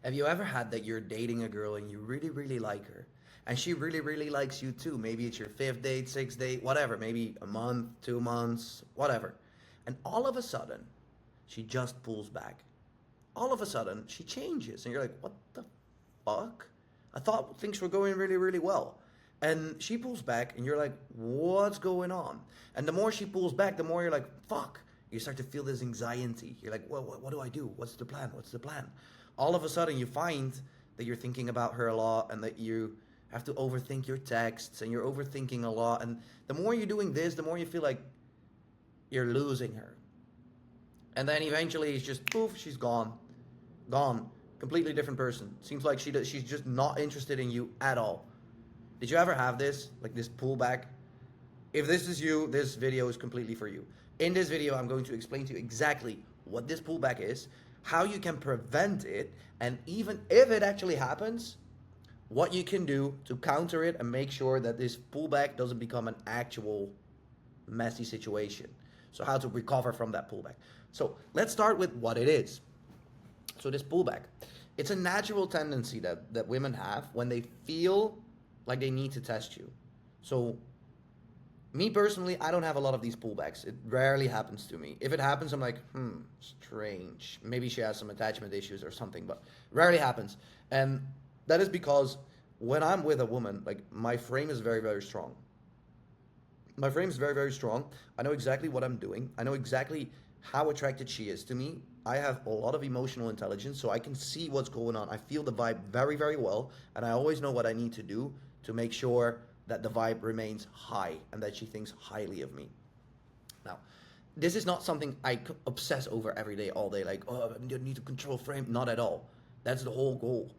Have you ever had that you're dating a girl and you really, really like her? And she really, really likes you too. Maybe it's your fifth date, sixth date, whatever. Maybe a month, 2 months, whatever. And all of a sudden, she just pulls back. All of a sudden, she changes. And you're like, what the fuck? I thought things were going really, really well. And she pulls back, and you're like, what's going on? And the more she pulls back, the more you're like, fuck. You start to feel this anxiety. You're like, well, what do I do? What's the plan? What's the plan? All of a sudden, you find that you're thinking about her a lot and that you have to overthink your texts and you're overthinking a lot. And the more you're doing this, the more you feel like you're losing her. And then eventually it's just poof, she's gone. Gone. Completely different person. Seems like she's just not interested in you at all. Did you ever have this? Like this pullback? If this is you, this video is completely for you. In this video, I'm going to explain to you exactly what this pullback is, how you can prevent it, and even if it actually happens, what you can do to counter it and make sure that this pullback doesn't become an actual messy situation. So how to recover from that pullback. So let's start with what it is. So this pullback, it's a natural tendency that women have when they feel like they need to test you. So me personally, I don't have a lot of these pullbacks. It rarely happens to me. If it happens, I'm like, strange. Maybe she has some attachment issues or something, but rarely happens. And that is because when I'm with a woman, like my frame is very, very strong. My frame is very, very strong. I know exactly what I'm doing. I know exactly how attracted she is to me. I have a lot of emotional intelligence, so I can see what's going on. I feel the vibe very, very well, and I always know what I need to do to make sure that the vibe remains high and that she thinks highly of me. Now, this is not something I obsess over every day, all day, like, oh, I need to control frame. Not at all. That's the whole goal.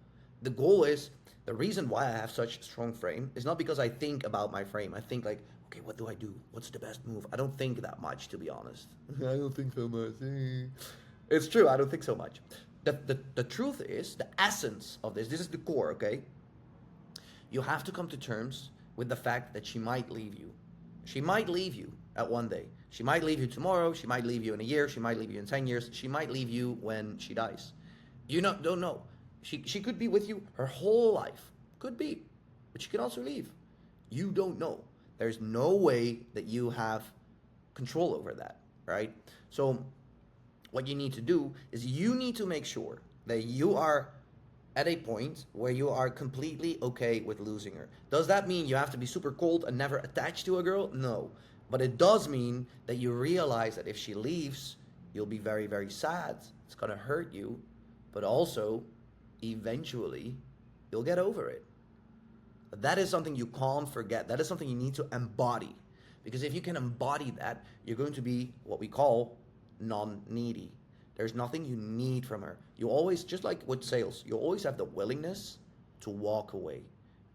The goal is, the reason why I have such strong frame is not because I think about my frame. I think like, okay, what do I do? What's the best move? I don't think that much, to be honest. I don't think so much. It's true, I don't think so much. The truth is, the essence of this is the core, okay? You have to come to terms with the fact that she might leave you. She might leave you at one day. She might leave you tomorrow. She might leave you in a year. She might leave you in 10 years. She might leave you when she dies. Don't know. She could be with you her whole life. Could be. But she can also leave. You don't know. There's no way that you have control over that, right? So what you need to do is you need to make sure that you are at a point where you are completely okay with losing her. Does that mean you have to be super cold and never attached to a girl? No. But it does mean that you realize that if she leaves, you'll be very, very sad. It's going to hurt you. But also, eventually, you'll get over it. That is something you can't forget. That is something you need to embody. Because if you can embody that, you're going to be what we call non-needy. There's nothing you need from her. You always, just like with sales, you always have the willingness to walk away.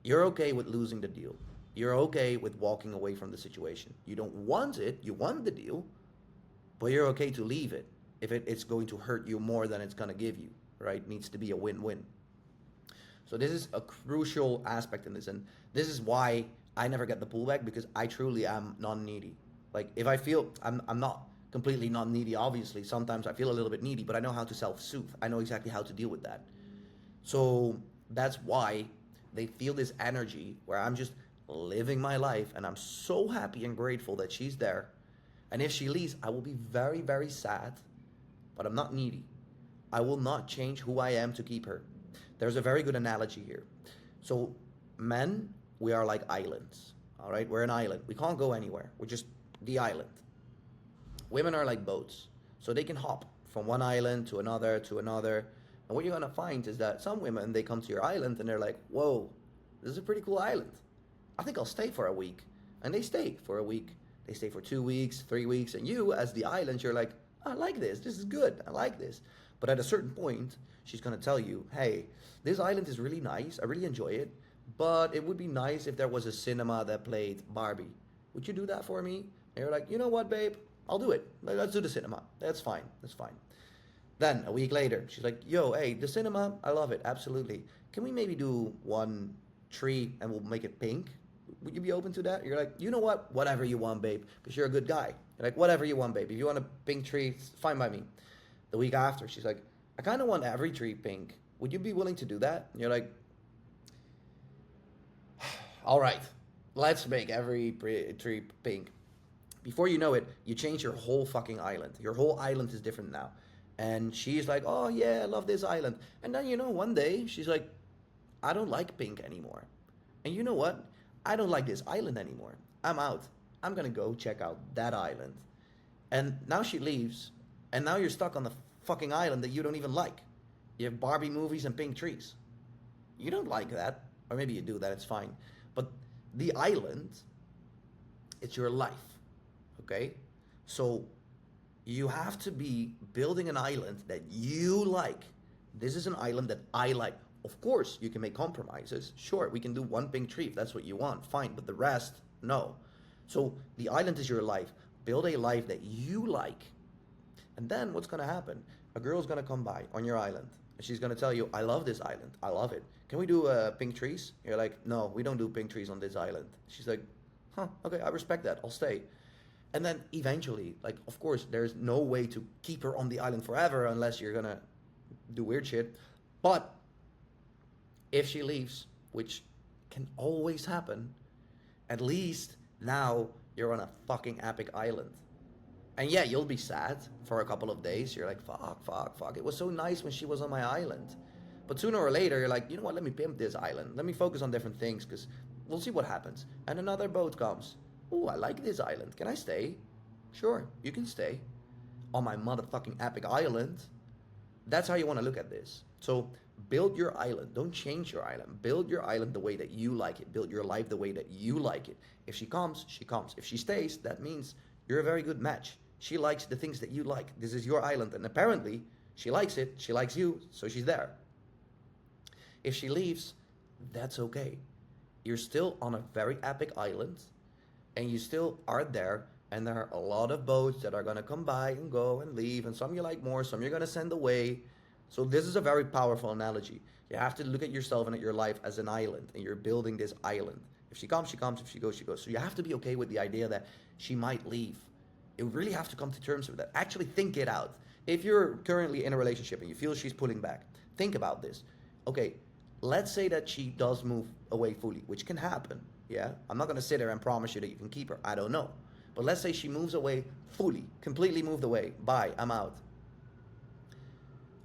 You're okay with losing the deal. You're okay with walking away from the situation. You don't want it, you want the deal, but you're okay to leave it if it's going to hurt you more than it's going to give you, right? It needs to be a win-win. So this is a crucial aspect in this, and this is why I never get the pullback, because I truly am non-needy. Like if I feel I'm not completely non-needy, obviously sometimes I feel a little bit needy, but I know how to self-soothe. I know exactly how to deal with that. So that's why they feel this energy where I'm just living my life and I'm so happy and grateful that she's there. And if she leaves, I will be very, very sad, but I'm not needy. I will not change who I am to keep her. There's a very good analogy here. So men, we are like islands, all right? We're an island. We can't go anywhere. We're just the island. Women are like boats. So they can hop from one island to another to another. And what you're going to find is that some women, they come to your island and they're like, whoa, this is a pretty cool island. I think I'll stay for a week. And they stay for a week. They stay for 2 weeks, 3 weeks. And you, as the island, you're like, I like this. This is good. I like this. But at a certain point, she's going to tell you, hey, this island is really nice. I really enjoy it. But it would be nice if there was a cinema that played Barbie. Would you do that for me? And you're like, you know what, babe? I'll do it. Let's do the cinema. That's fine. That's fine. Then a week later, she's like, yo, hey, the cinema, I love it. Absolutely. Can we maybe do one tree and we'll make it pink? Would you be open to that? You're like, you know what? Whatever you want, babe. Because you're a good guy. You're like, whatever you want, babe. If you want a pink tree, it's fine by me. The week after, she's like, I kind of want every tree pink. Would you be willing to do that? And you're like, all right, let's make every tree pink. Before you know it, you change your whole fucking island. Your whole island is different now. And she's like, oh yeah, I love this island. And then, one day she's like, I don't like pink anymore. And you know what? I don't like this island anymore. I'm out. I'm gonna go check out that island. And now she leaves, and now you're stuck on the fucking island that you don't even like. You have Barbie movies and pink trees. You don't like that. Or maybe you do that, it's fine. But the island, it's your life. Okay? So you have to be building an island that you like. This is an island that I like. Of course, you can make compromises. Sure, we can do one pink tree if that's what you want. Fine, but the rest, no. So the island is your life. Build a life that you like. And then what's going to happen? A girl's going to come by on your island. And she's going to tell you, I love this island. I love it. Can we do pink trees? You're like, no, we don't do pink trees on this island. She's like, huh, okay, I respect that. I'll stay. And then eventually, like, of course, there's no way to keep her on the island forever unless you're going to do weird shit. But if she leaves, which can always happen, at least now you're on a fucking epic island. And yeah, you'll be sad for a couple of days. You're like, fuck. It was so nice when she was on my island. But sooner or later, you're like, you know what? Let me pimp this island. Let me focus on different things because we'll see what happens. And another boat comes. Oh, I like this island. Can I stay? Sure, you can stay on my motherfucking epic island. That's how you want to look at this. So build your island. Don't change your island. Build your island the way that you like it. Build your life the way that you like it. If she comes, she comes. If she stays, that means you're a very good match. She likes the things that you like. This is your island. And apparently, she likes it. She likes you. So she's there. If she leaves, that's okay. You're still on a very epic island. And you still are there. And there are a lot of boats that are going to come by and go and leave. And some you like more. Some you're going to send away. So this is a very powerful analogy. You have to look at yourself and at your life as an island. And you're building this island. If she comes, she comes. If she goes, she goes. So you have to be okay with the idea that she might leave. You really have to come to terms with that. Actually think it out. If you're currently in a relationship and you feel she's pulling back, think about this. Okay, let's say that she does move away fully, which can happen. Yeah, I'm not going to sit there and promise you that you can keep her. I don't know. But let's say she moves away fully, completely moved away. Bye, I'm out.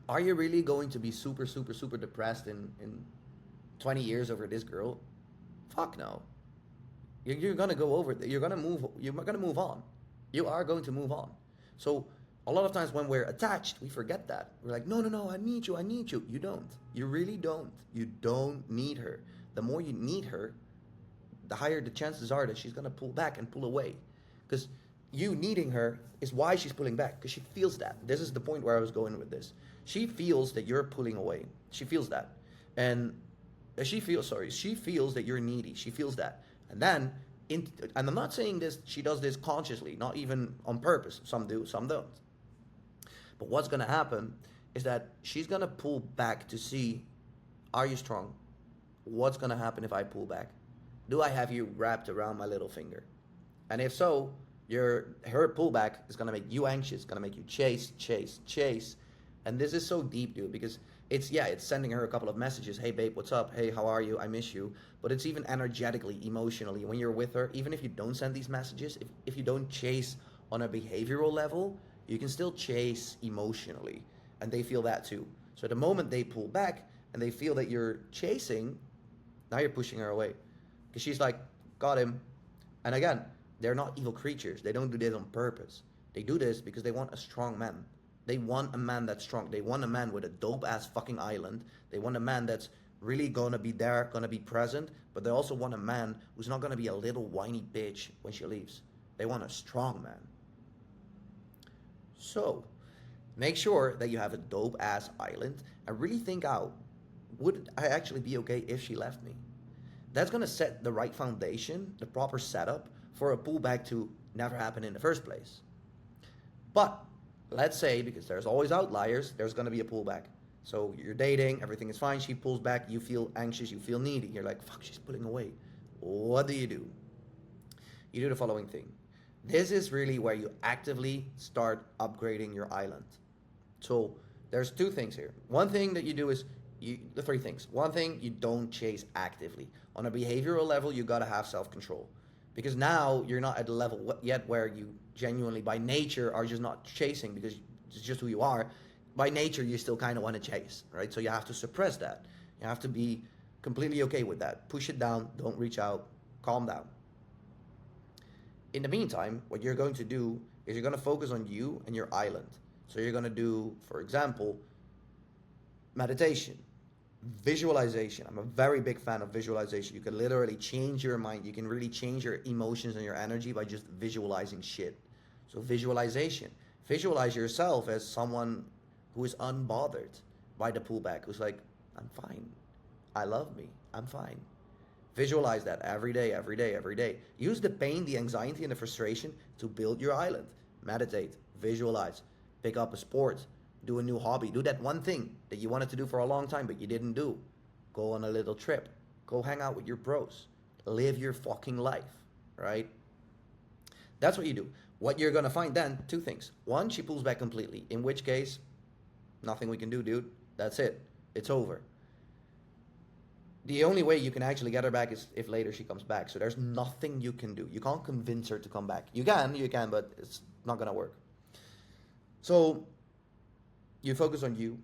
Are you really going to be super depressed in 20 years over this girl? Fuck no. You're going to go over it. You're going to move on. You are going to move on. So a lot of times when we're attached, we forget that. We're like, no, I need you. You don't. You really don't. You don't need her. The more you need her, the higher the chances are that she's going to pull back and pull away. Because you needing her is why she's pulling back, because she feels that. This is the point where I was going with this. She feels that you're pulling away. She feels that. And she feels that you're needy. She feels that. And then, and I'm not saying this, she does this consciously, not even on purpose. Some do, some don't. But what's going to happen is that she's going to pull back to see, are you strong? What's going to happen if I pull back? Do I have you wrapped around my little finger? And if so, her pullback is going to make you anxious, going to make you chase. And this is so deep, dude, because it's sending her a couple of messages. Hey, babe, what's up? Hey, how are you? I miss you. But it's even energetically, emotionally, when you're with her, even if you don't send these messages, if you don't chase on a behavioral level, you can still chase emotionally. And they feel that too. So the moment they pull back and they feel that you're chasing, now you're pushing her away. Because she's like, got him. And again, they're not evil creatures. They don't do this on purpose. They do this because they want a strong man. They want a man that's strong. They want a man with a dope-ass fucking island. They want a man that's really going to be there, going to be present. But they also want a man who's not going to be a little whiny bitch when she leaves. They want a strong man. So, make sure that you have a dope-ass island and really think out, would I actually be okay if she left me? That's going to set the right foundation, the proper setup for a pullback to never happen in the first place. But let's say, because there's always outliers, there's going to be a pullback. So you're dating, everything is fine, she pulls back, you feel anxious, you feel needy. You're like, fuck, she's pulling away. What do? You do the following thing. This is really where you actively start upgrading your island. So there's two things here. One thing that you do is the three things. One thing, you don't chase actively. On a behavioral level, you got to have self-control, because now you're not at the level yet where you genuinely by nature are just not chasing because it's just who you are. By nature, you still kind of want to chase, right? So you have to suppress that. You have to be completely okay with that. Push it down, don't reach out, calm down. In the meantime, what you're going to do is you're going to focus on you and your island. So you're going to do, for example, meditation, visualization. I'm a very big fan of visualization. You can literally change your mind. You can really change your emotions and your energy by just visualizing shit. So visualization. Visualize yourself as someone who is unbothered by the pullback, who's like, I'm fine. I love me. I'm fine. Visualize that every day, every day, every day. Use the pain, the anxiety, and the frustration to build your island. Meditate, visualize, pick up a sport, do a new hobby, do that one thing that you wanted to do for a long time but you didn't do. Go on a little trip, go hang out with your bros, live your fucking life, right? That's what you do. What you're gonna find then, two things. One, she pulls back completely, in which case, nothing we can do, dude. That's it. It's over. The only way you can actually get her back is if later she comes back. So there's nothing you can do. You can't convince her to come back. You can, but it's not gonna work. So you focus on you.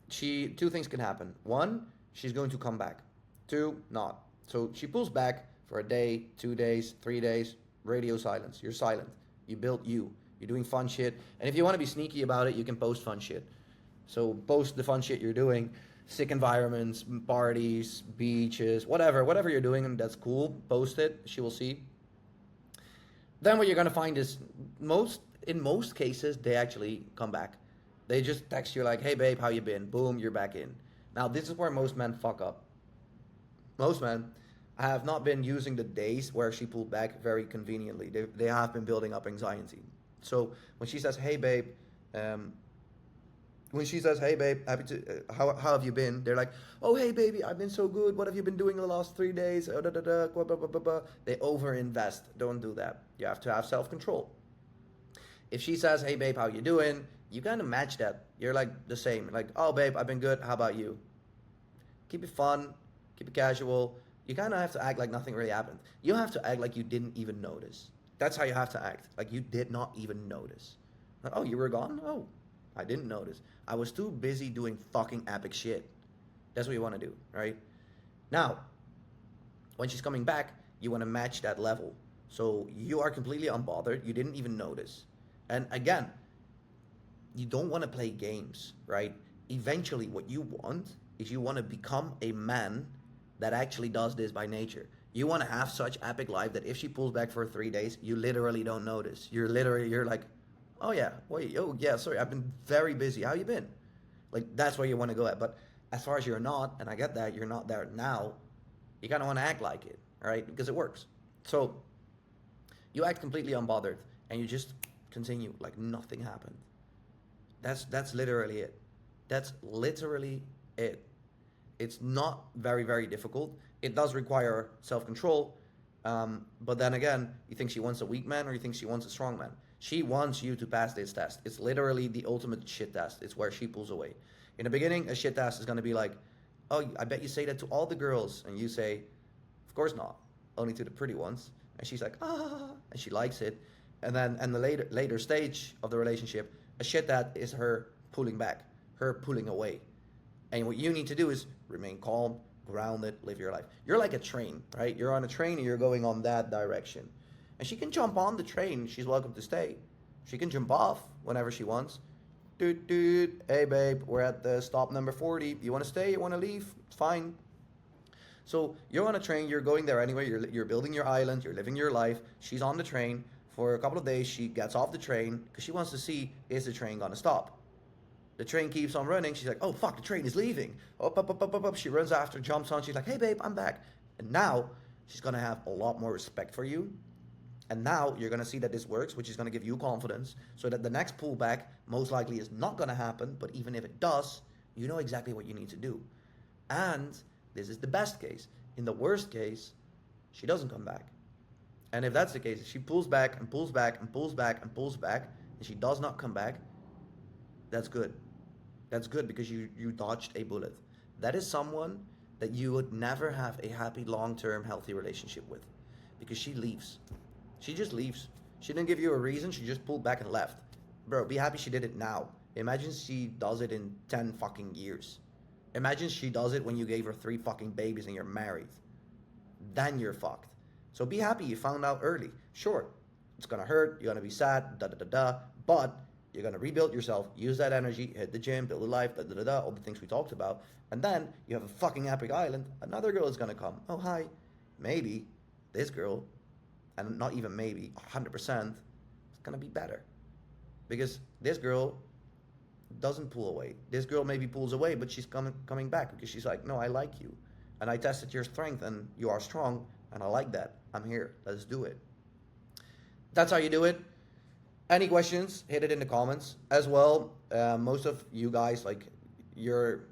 Two things can happen. One, she's going to come back. Two, not. So she pulls back for a day, 2 days, 3 days, radio silence. You're silent. You built you. You're doing fun shit. And if you want to be sneaky about it, you can post fun shit. So post the fun shit you're doing. Sick environments, parties, beaches, whatever you're doing, and that's cool. Post it. She will see. Then what you're gonna find is in most cases they actually come back. They just text you like, "Hey babe, how you been?" Boom, you're back in. Now this is where most men fuck up. Most men have not been using the days where she pulled back very conveniently. They have been building up anxiety. So when she says, "Hey babe," happy to, how have you been? They're like, "Oh, hey, baby, I've been so good. What have you been doing the last 3 days?" They overinvest. Don't do that. You have to have self-control. If she says, "Hey, babe, how you doing?" you kind of match that. You're like the same. Like, "Oh, babe, I've been good. How about you?" Keep it fun. Keep it casual. You kind of have to act like nothing really happened. You have to act like you didn't even notice. That's how you have to act. Like you did not even notice. Like, "Oh, you were gone? Oh, I didn't notice. I was too busy doing fucking epic shit." That's what you want to do, right? Now, when she's coming back, you want to match that level. So you are completely unbothered. You didn't even notice. And again, you don't want to play games, right? Eventually, what you want is you want to become a man that actually does this by nature. You want to have such epic life that if she pulls back for 3 days, you literally don't notice. You're like, "Oh yeah, wait, oh yeah, sorry, I've been very busy. How you been?" Like that's where you want to go at. But as far as you're not, and I get that you're not there now, you kind of want to act like it, all right? Because it works. So you act completely unbothered, and you just continue like nothing happened. That's literally it. That's literally it. It's not very difficult. It does require self-control, but then again, you think she wants a weak man or you think she wants a strong man? She wants you to pass this test. It's literally the ultimate shit test. It's where she pulls away. In the beginning, a shit test is going to be like, "Oh, I bet you say that to all the girls," and you say, "Of course not, only to the pretty ones." And she's like, "Ah," and she likes it. And then, and the later stage of the relationship, a shit test is her pulling back, her pulling away. And what you need to do is remain calm, grounded, live your life. You're like a train, right? You're on a train and you're going on that direction. And she can jump on the train. She's welcome to stay. She can jump off whenever she wants. Dude, hey babe, we're at the stop number 40. You want to stay? You want to leave? It's fine. So you're on a train. You're going there anyway. You're building your island. You're living your life. She's on the train. For a couple of days, she gets off the train because she wants to see, is the train going to stop? The train keeps on running. She's like, "Oh, fuck, the train is leaving." Up. She runs after, jumps on. She's like, "Hey, babe, I'm back." And now she's going to have a lot more respect for you. And now you're going to see that this works, which is going to give you confidence so that the next pullback most likely is not going to happen. But even if it does, you know exactly what you need to do. And this is the best case. In the worst case, she doesn't come back. And if that's the case, if she pulls back and pulls back and pulls back and pulls back, and she does not come back, that's good. That's good because you dodged a bullet. that is someone that you would never have a happy, long-term, healthy relationship with, because she leaves. She just leaves. She didn't give you a reason. She just pulled back and left. Bro, be happy she did it now. Imagine she does it in 10 fucking years. Imagine she does it when you gave her 3 fucking babies and you're married. Then you're fucked. So be happy you found out early. Sure, it's gonna hurt. You're gonna be sad. Da da da da. But you're gonna rebuild yourself. Use that energy. Hit the gym. Build a life. Da da da da. All the things we talked about. And then you have a fucking epic island. Another girl is gonna come. Oh hi. Maybe this girl, and not even maybe, 100%, it's gonna be better. Because this girl doesn't pull away. This girl maybe pulls away, but she's coming back because she's like, no, I like you, and I tested your strength, and you are strong, and I like that. I'm here. Let's do it. That's how you do it. Any questions? Hit it in the comments as well. Most of you guys, like, you're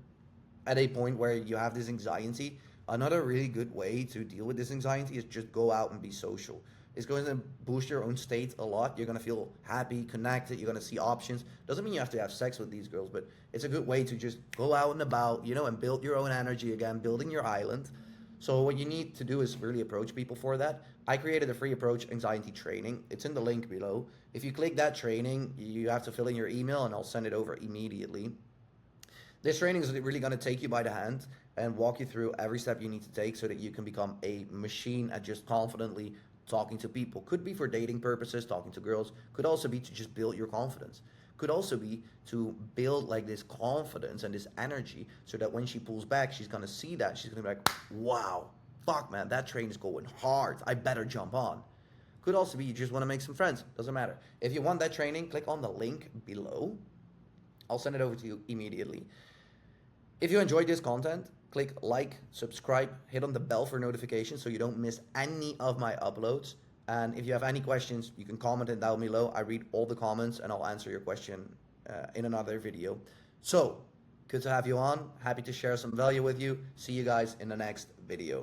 at a point where you have this anxiety. Another really good way to deal with this anxiety is just go out and be social. It's going to boost your own state a lot. You're going to feel happy, connected. You're going to see options. Doesn't mean you have to have sex with these girls, but it's a good way to just go out and about, and build your own energy again, building your island. So what you need to do is really approach people for that. I created a free approach anxiety training. It's in the link below. If you click that training, you have to fill in your email and I'll send it over immediately. This training is really going to take you by the hand and walk you through every step you need to take so that you can become a machine at just confidently talking to people. Could be for dating purposes, talking to girls. Could also be to just build your confidence. Could also be to build like this confidence and this energy so that when she pulls back, she's going to see that. She's going to be like, wow, fuck, man, that train is going hard. I better jump on. Could also be you just want to make some friends. Doesn't matter. If you want that training, click on the link below. I'll send it over to you immediately. If you enjoyed this content, click like, subscribe, hit on the bell for notifications so you don't miss any of my uploads. And if you have any questions, you can comment it down below. I read all the comments and I'll answer your question in another video. So, good to have you on. Happy to share some value with you. See you guys in the next video.